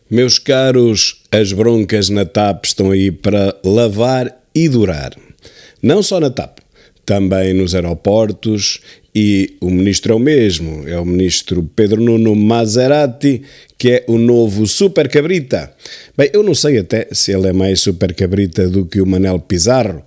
Meus caros, as broncas na TAP estão aí para lavar e durar. Não só na TAP, também nos aeroportos, e o ministro é o mesmo, é o ministro Pedro Nuno Maserati, que é o novo super cabrita. Bem, eu não sei até se ele é mais super cabrita do que o Manel Pizarro.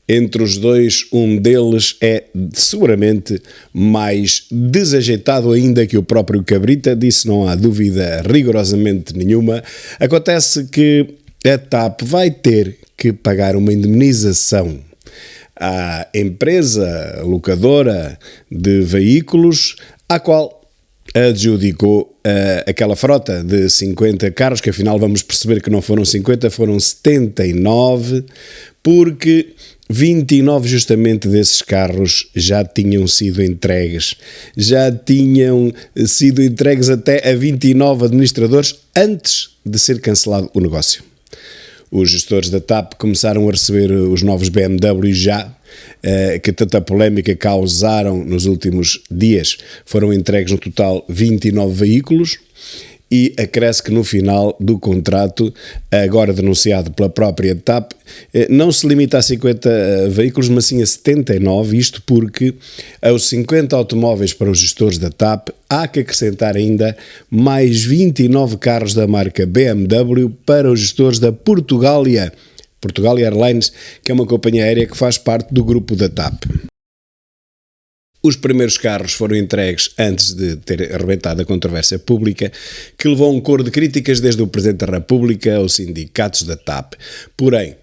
Entre os dois, um deles é seguramente mais desajeitado ainda que o próprio cabrita, disso não há dúvida rigorosamente nenhuma. Acontece que a TAP vai ter que pagar uma indemnização à empresa locadora de veículos, à qual adjudicou aquela frota de 50 carros, que afinal vamos perceber que não foram 50, foram 79, porque 29 justamente desses carros já tinham sido entregues. Já tinham sido entregues até a 29 administradores antes de ser cancelado o negócio. Os gestores da TAP começaram a receber os novos BMW já, que tanta polémica causaram nos últimos dias. Foram entregues no total 29 veículos e acresce que no final do contrato, agora denunciado pela própria TAP, não se limita a 50 veículos, mas sim a 79, isto porque aos 50 automóveis para os gestores da TAP há que acrescentar ainda mais 29 carros da marca BMW para os gestores da Portugália Airlines, que é uma companhia aérea que faz parte do grupo da TAP. Os primeiros carros foram entregues antes de ter arrebentado a controvérsia pública, que levou a um coro de críticas desde o Presidente da República aos sindicatos da TAP. Porém,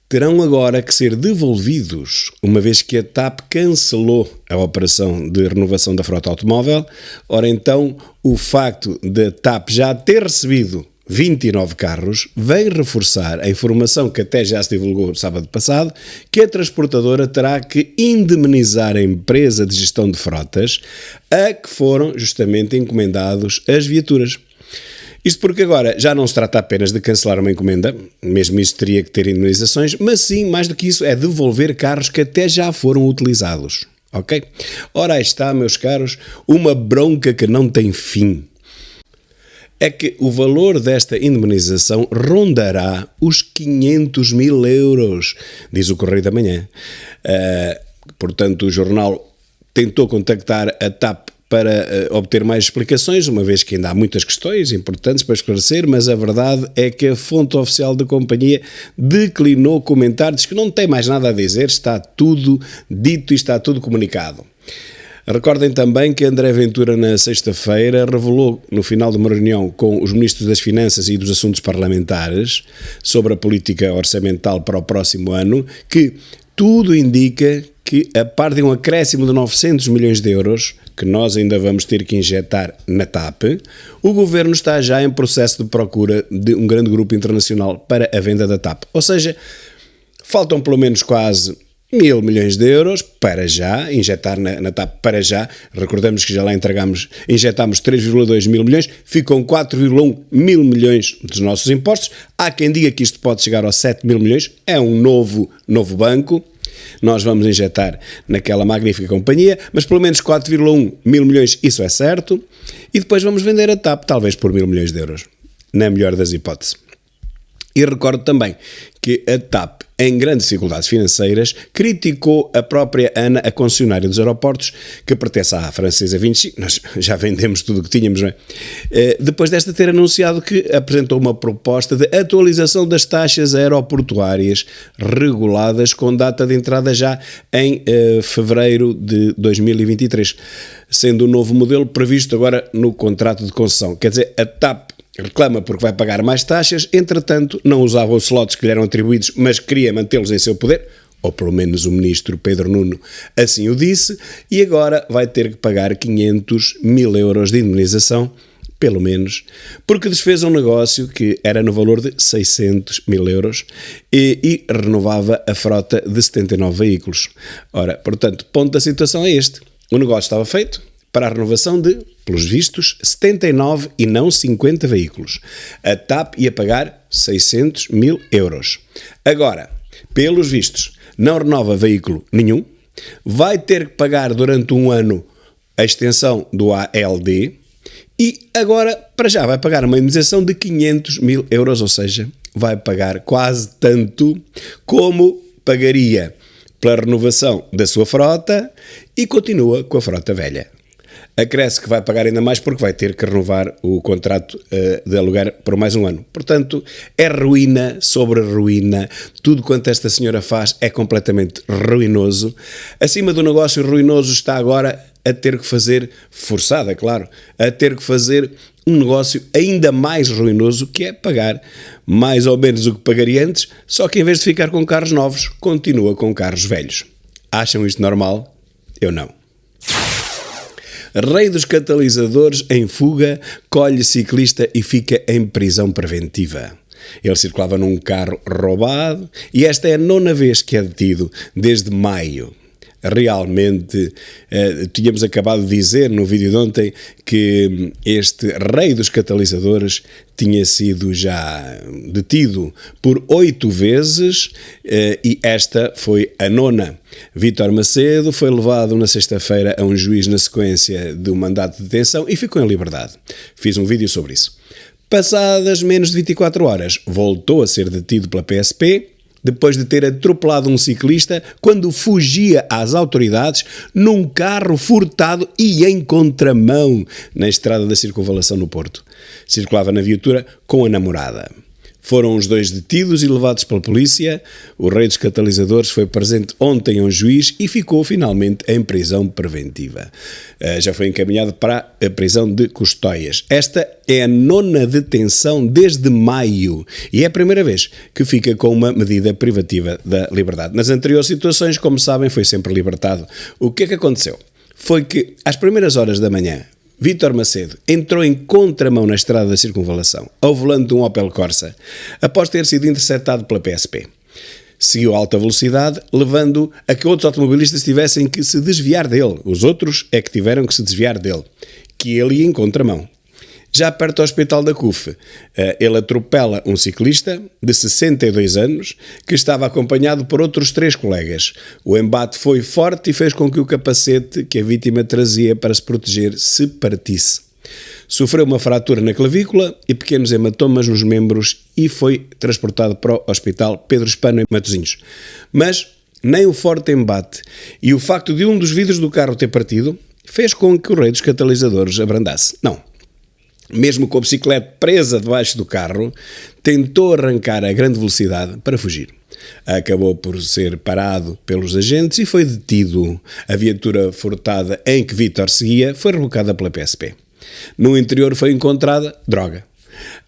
terão agora que ser devolvidos, uma vez que a TAP cancelou a operação de renovação da frota automóvel. Ora então, o facto da TAP já ter recebido 29 carros vem reforçar a informação que até já se divulgou sábado passado, que a transportadora terá que indemnizar a empresa de gestão de frotas a que foram justamente encomendados as viaturas. Isto porque agora já não se trata apenas de cancelar uma encomenda, mesmo isso teria que ter indemnizações, mas sim, mais do que isso, é devolver carros que até já foram utilizados. Ok? Ora, aí está, meus caros, uma bronca que não tem fim. É que o valor desta indemnização rondará os 500 mil euros, diz o Correio da Manhã. Portanto, o jornal tentou contactar a TAP para obter mais explicações, uma vez que ainda há muitas questões importantes para esclarecer, mas a verdade é que a fonte oficial da companhia declinou comentar, diz que não tem mais nada a dizer, está tudo dito e está tudo comunicado. Recordem também que André Ventura, na sexta-feira, revelou, no final de uma reunião com os ministros das Finanças e dos Assuntos Parlamentares, sobre a política orçamental para o próximo ano, que tudo indica que, a par de um acréscimo de 900 milhões de euros, que nós ainda vamos ter que injetar na TAP, o governo está já em processo de procura de um grande grupo internacional para a venda da TAP. Ou seja, faltam pelo menos quase 1.000 milhões de euros para já, injetar na TAP para já. Recordamos que já lá injetámos 3,2 mil milhões, ficam 4,1 mil milhões dos nossos impostos. Há quem diga que isto pode chegar aos 7 mil milhões, é um novo banco. Nós vamos injetar naquela magnífica companhia, mas pelo menos 4,1 mil milhões, isso é certo. E depois vamos vender a TAP, talvez por 1.000 milhões de euros, na melhor das hipóteses. E recordo também que a TAP, em grandes dificuldades financeiras, criticou a própria ANA, a concessionária dos aeroportos, que pertence à francesa Vinci. Nós já vendemos tudo o que tínhamos, não é? Depois desta ter anunciado que apresentou uma proposta de atualização das taxas aeroportuárias reguladas com data de entrada já em fevereiro de 2023, sendo o novo modelo previsto agora no contrato de concessão. Quer dizer, a TAP reclama porque vai pagar mais taxas, entretanto não usava os slots que lhe eram atribuídos, mas queria mantê-los em seu poder, ou pelo menos o ministro Pedro Nuno assim o disse, e agora vai ter que pagar 500 mil euros de indemnização, pelo menos, porque desfez um negócio que era no valor de 600 mil euros e renovava a frota de 79 veículos. Ora, portanto, ponto da situação é este. O negócio estava feito para a renovação de, pelos vistos, 79 e não 50 veículos. A TAP ia pagar 600 mil euros. Agora, pelos vistos, não renova veículo nenhum, vai ter que pagar durante um ano a extensão do ALD E agora, para já, vai pagar uma indemnização de 500 mil euros, ou seja, vai pagar quase tanto como pagaria pela renovação da sua frota e continua com a frota velha. Acresce que vai pagar ainda mais porque vai ter que renovar o contrato de aluguer por mais um ano. Portanto, é ruína sobre ruína. Tudo quanto esta senhora faz é completamente ruinoso. Acima do negócio ruinoso está agora a ter que fazer, forçada, claro, a ter que fazer um negócio ainda mais ruinoso, que é pagar mais ou menos o que pagaria antes, só que em vez de ficar com carros novos, continua com carros velhos. Acham isto normal? Eu não. Rei dos catalisadores em fuga, colhe ciclista e fica em prisão preventiva. Ele circulava num carro roubado e esta é a 9ª vez que é detido desde maio. Realmente, tínhamos acabado de dizer no vídeo de ontem que este rei dos catalisadores tinha sido já detido por 8 vezes e esta foi a 9ª. Vítor Macedo foi levado na sexta-feira a um juiz na sequência do mandato de detenção e ficou em liberdade. Fiz um vídeo sobre isso. Passadas menos de 24 horas, voltou a ser detido pela PSP, depois de ter atropelado um ciclista quando fugia às autoridades num carro furtado e em contramão na estrada da Circunvalação no Porto. Circulava na viatura com a namorada. Foram os 2 detidos e levados pela polícia. O rei dos catalisadores foi presente ontem a um juiz e ficou finalmente em prisão preventiva. Já foi encaminhado para a prisão de Custóias. Esta é a 9ª detenção desde maio e é a primeira vez que fica com uma medida privativa da liberdade. Nas anteriores situações, como sabem, foi sempre libertado. O que é que aconteceu? Foi que às primeiras horas da manhã, Vítor Macedo entrou em contramão na estrada da Circunvalação, ao volante de um Opel Corsa, após ter sido interceptado pela PSP. Seguiu a alta velocidade, levando a que outros automobilistas tivessem que se desviar dele. Os outros é que tiveram que se desviar dele, que ele ia em contramão. Já perto do Hospital da CUF, ele atropela um ciclista de 62 anos que estava acompanhado por outros 3 colegas. O embate foi forte e fez com que o capacete que a vítima trazia para se proteger se partisse. Sofreu uma fratura na clavícula e pequenos hematomas nos membros e foi transportado para o Hospital Pedro Espano em Matosinhos. Mas nem o forte embate e o facto de um dos vidros do carro ter partido fez com que o rei dos catalisadores abrandasse. Não. Mesmo com a bicicleta presa debaixo do carro, tentou arrancar a grande velocidade para fugir. Acabou por ser parado pelos agentes e foi detido. A viatura furtada em que Vítor seguia foi rebocada pela PSP. No interior foi encontrada droga.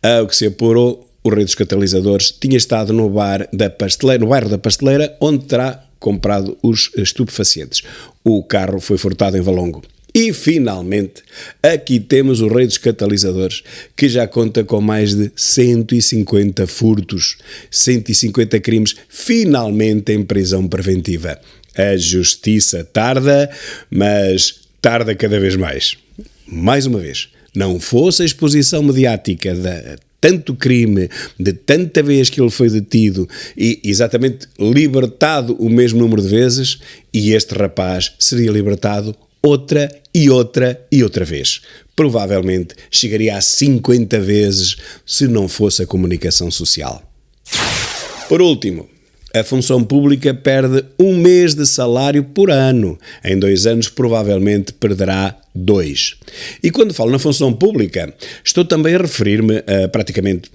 Ao que se apurou, o rei dos catalisadores tinha estado no bairro da Pasteleira, onde terá comprado os estupefacientes. O carro foi furtado em Valongo. E, finalmente, aqui temos o rei dos catalisadores, que já conta com mais de 150 furtos, 150 crimes, finalmente em prisão preventiva. A justiça tarda, mas tarda cada vez mais. Mais uma vez, não fosse a exposição mediática de tanto crime, de tanta vez que ele foi detido e exatamente libertado o mesmo número de vezes, e este rapaz seria libertado outra e outra vez. Provavelmente chegaria a 50 vezes se não fosse a comunicação social. Por último, a função pública perde 1 mês de salário por ano. Em 2 anos provavelmente perderá 2. E quando falo na função pública, estou também a referir-me praticamente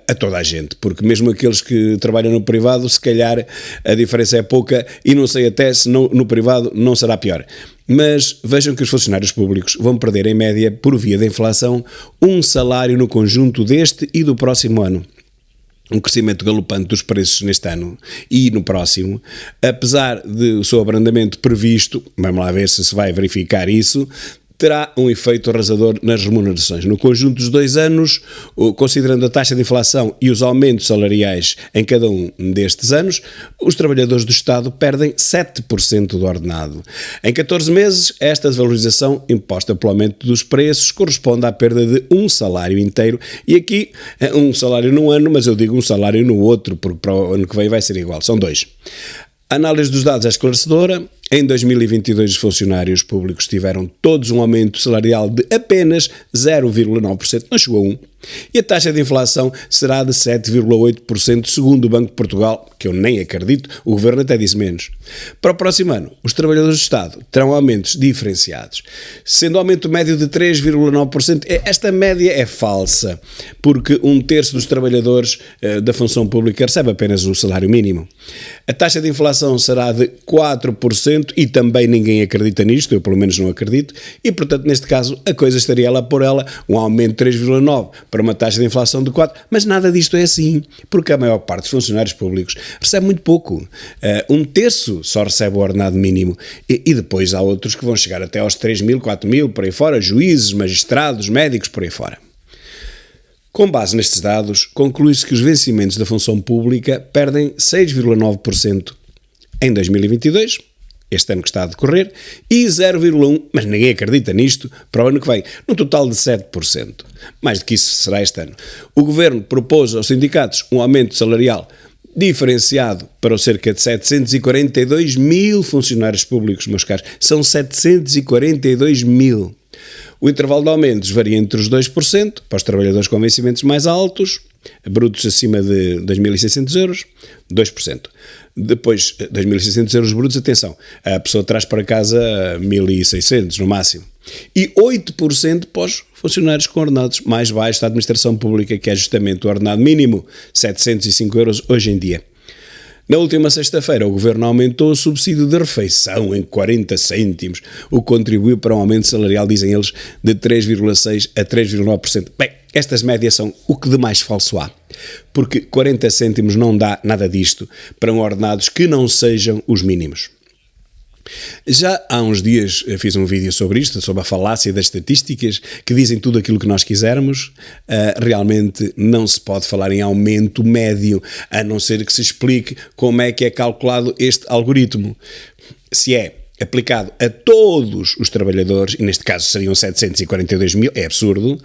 a toda a gente, porque mesmo aqueles que trabalham no privado, se calhar a diferença é pouca e não sei até se no privado não será pior. Mas vejam que os funcionários públicos vão perder em média, por via da inflação, 1 salário no conjunto deste e do próximo ano. Um crescimento galopante dos preços neste ano e no próximo, apesar do seu abrandamento previsto, vamos lá ver se vai verificar isso, terá um efeito arrasador nas remunerações. No conjunto dos 2 anos, considerando a taxa de inflação e os aumentos salariais em cada um destes anos, os trabalhadores do Estado perdem 7% do ordenado. Em 14 meses, esta desvalorização imposta pelo aumento dos preços corresponde à perda de 1 salário inteiro. E aqui, 1 salário num ano, mas eu digo 1 salário no outro, porque para o ano que vem vai ser igual. São 2. A análise dos dados é esclarecedora. Em 2022, os funcionários públicos tiveram todos um aumento salarial de apenas 0,9%, não chegou a 1%. E a taxa de inflação será de 7,8%, segundo o Banco de Portugal, que eu nem acredito, o Governo até disse menos. Para o próximo ano, os trabalhadores do Estado terão aumentos diferenciados, sendo o aumento médio de 3,9%. Esta média é falsa, porque 1/3 dos trabalhadores da função pública recebe apenas o salário mínimo. A taxa de inflação será de 4% e também ninguém acredita nisto, eu pelo menos não acredito, e portanto neste caso a coisa estaria lá por ela, um aumento de 3,9% para uma taxa de inflação de 4%, mas nada disto é assim, porque a maior parte dos funcionários públicos recebe muito pouco. 1/3 só recebe o ordenado mínimo e depois há outros que vão chegar até aos 3.000, 4.000, por aí fora, juízes, magistrados, médicos, por aí fora. Com base nestes dados, conclui-se que os vencimentos da função pública perdem 6,9% em 2022, este ano que está a decorrer, e 0,1%, mas ninguém acredita nisto, para o ano que vem, num total de 7%. Mais do que isso será este ano. O Governo propôs aos sindicatos um aumento salarial diferenciado para os cerca de 742 mil funcionários públicos, meus caros. São 742 mil. O intervalo de aumentos varia entre os 2% para os trabalhadores com vencimentos mais altos, brutos acima de 2.600 euros, 2%. Depois, 2.600 euros brutos, atenção, a pessoa traz para casa 1.600 no máximo. E 8% para os funcionários com ordenados mais baixos da administração pública, que é justamente o ordenado mínimo, 705 euros hoje em dia. Na última sexta-feira, o Governo aumentou o subsídio de refeição em 40 cêntimos, o que contribuiu para um aumento salarial, dizem eles, de 3,6% a 3,9%. Bem, estas médias são o que de mais falso há, porque 40 cêntimos não dá nada disto para ordenados que não sejam os mínimos. Já há uns dias fiz um vídeo sobre isto, sobre a falácia das estatísticas que dizem tudo aquilo que nós quisermos. Realmente não se pode falar em aumento médio, a não ser que se explique como é que é calculado este algoritmo. Se é aplicado a todos os trabalhadores, e neste caso seriam 742 mil, é absurdo,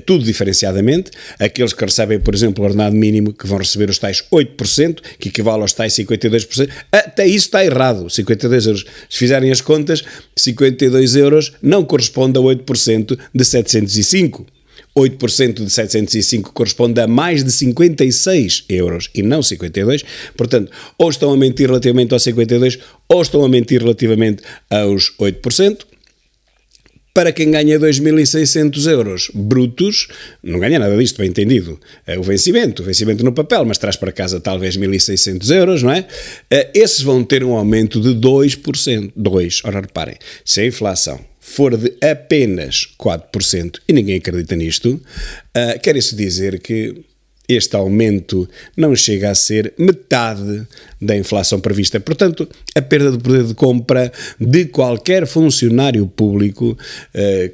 tudo diferenciadamente. Aqueles que recebem, por exemplo, o ordenado mínimo, que vão receber os tais 8%, que equivale aos tais 52%, até isso está errado, 52 euros. Se fizerem as contas, 52 euros não corresponde a 8% de 705. 8% de 705 corresponde a mais de 56 euros e não 52, portanto, ou estão a mentir relativamente aos 52 ou estão a mentir relativamente aos 8%. Para quem ganha 2.600 euros brutos, não ganha nada disto, bem entendido. É o vencimento no papel, mas traz para casa talvez 1.600 euros, não é? Esses vão ter um aumento de 2%. Ora, reparem, se a inflação for de apenas 4%, e ninguém acredita nisto, quer isso dizer que este aumento não chega a ser metade da inflação prevista. Portanto, a perda de poder de compra de qualquer funcionário público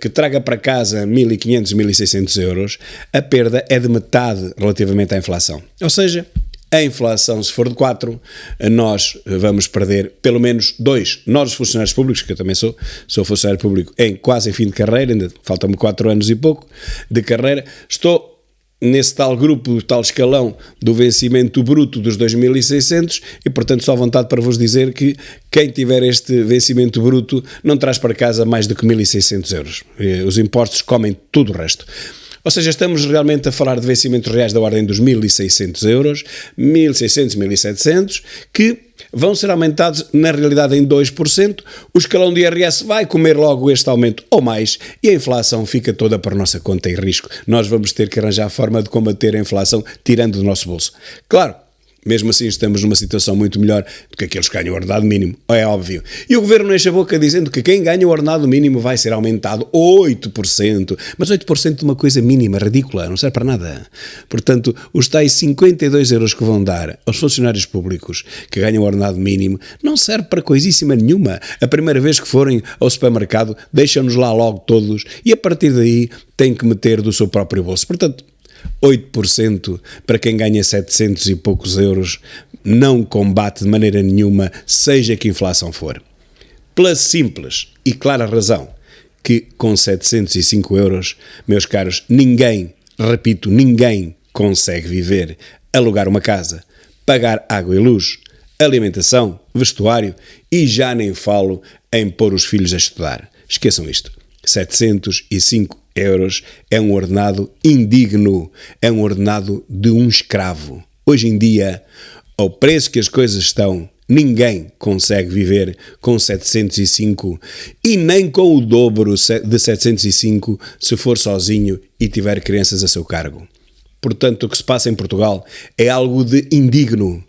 que traga para casa 1.500, 1.600 euros, a perda é de metade relativamente à inflação. Ou seja, a inflação, se for de 4, nós vamos perder pelo menos 2. Nós, os funcionários públicos, que eu também sou funcionário público quase em fim de carreira, ainda faltam-me 4 anos e pouco de carreira, estou nesse tal grupo, tal escalão do vencimento bruto dos 2.600 e, portanto, só vontade para vos dizer que quem tiver este vencimento bruto não traz para casa mais do que 1.600 euros. Os impostos comem tudo o resto. Ou seja, estamos realmente a falar de vencimentos reais da ordem dos 1.600 euros, 1.600, 1.700, que vão ser aumentados, na realidade, em 2%. O escalão de IRS vai comer logo este aumento ou mais e a inflação fica toda por nossa conta e risco. Nós vamos ter que arranjar a forma de combater a inflação tirando do nosso bolso. Claro, mesmo assim estamos numa situação muito melhor do que aqueles que ganham o ordenado mínimo, é óbvio. E o Governo enche a boca dizendo que quem ganha o ordenado mínimo vai ser aumentado 8%, mas 8% de uma coisa mínima, ridícula, não serve para nada. Portanto, os tais 52 euros que vão dar aos funcionários públicos que ganham o ordenado mínimo não serve para coisíssima nenhuma. A primeira vez que forem ao supermercado, deixam-nos lá logo todos e a partir daí têm que meter do seu próprio bolso. Portanto, 8% para quem ganha 700 e poucos euros não combate de maneira nenhuma, seja que inflação for. Pela simples e clara razão que com 705 euros, meus caros, ninguém, repito, ninguém consegue viver, alugar uma casa, pagar água e luz, alimentação, vestuário e já nem falo em pôr os filhos a estudar. Esqueçam isto. 705 euros é um ordenado indigno, é um ordenado de um escravo. Hoje em dia, ao preço que as coisas estão, ninguém consegue viver com 705 e nem com o dobro de 705 se for sozinho e tiver crianças a seu cargo. Portanto, o que se passa em Portugal é algo de indigno.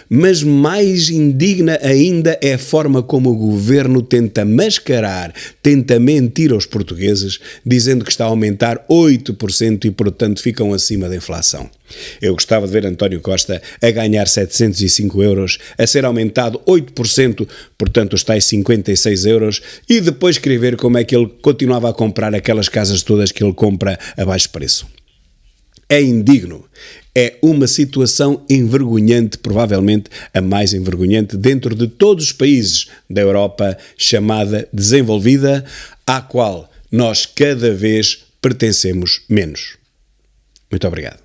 Mas mais indigna ainda é a forma como o governo tenta mascarar, tenta mentir aos portugueses, dizendo que está a aumentar 8% e, portanto, ficam acima da inflação. Eu gostava de ver António Costa a ganhar 705 euros, a ser aumentado 8%, portanto, os tais 56 euros, e depois querer ver como é que ele continuava a comprar aquelas casas todas que ele compra a baixo preço. É indigno. É uma situação envergonhante, provavelmente a mais envergonhante dentro de todos os países da Europa, chamada desenvolvida, à qual nós cada vez pertencemos menos. Muito obrigado.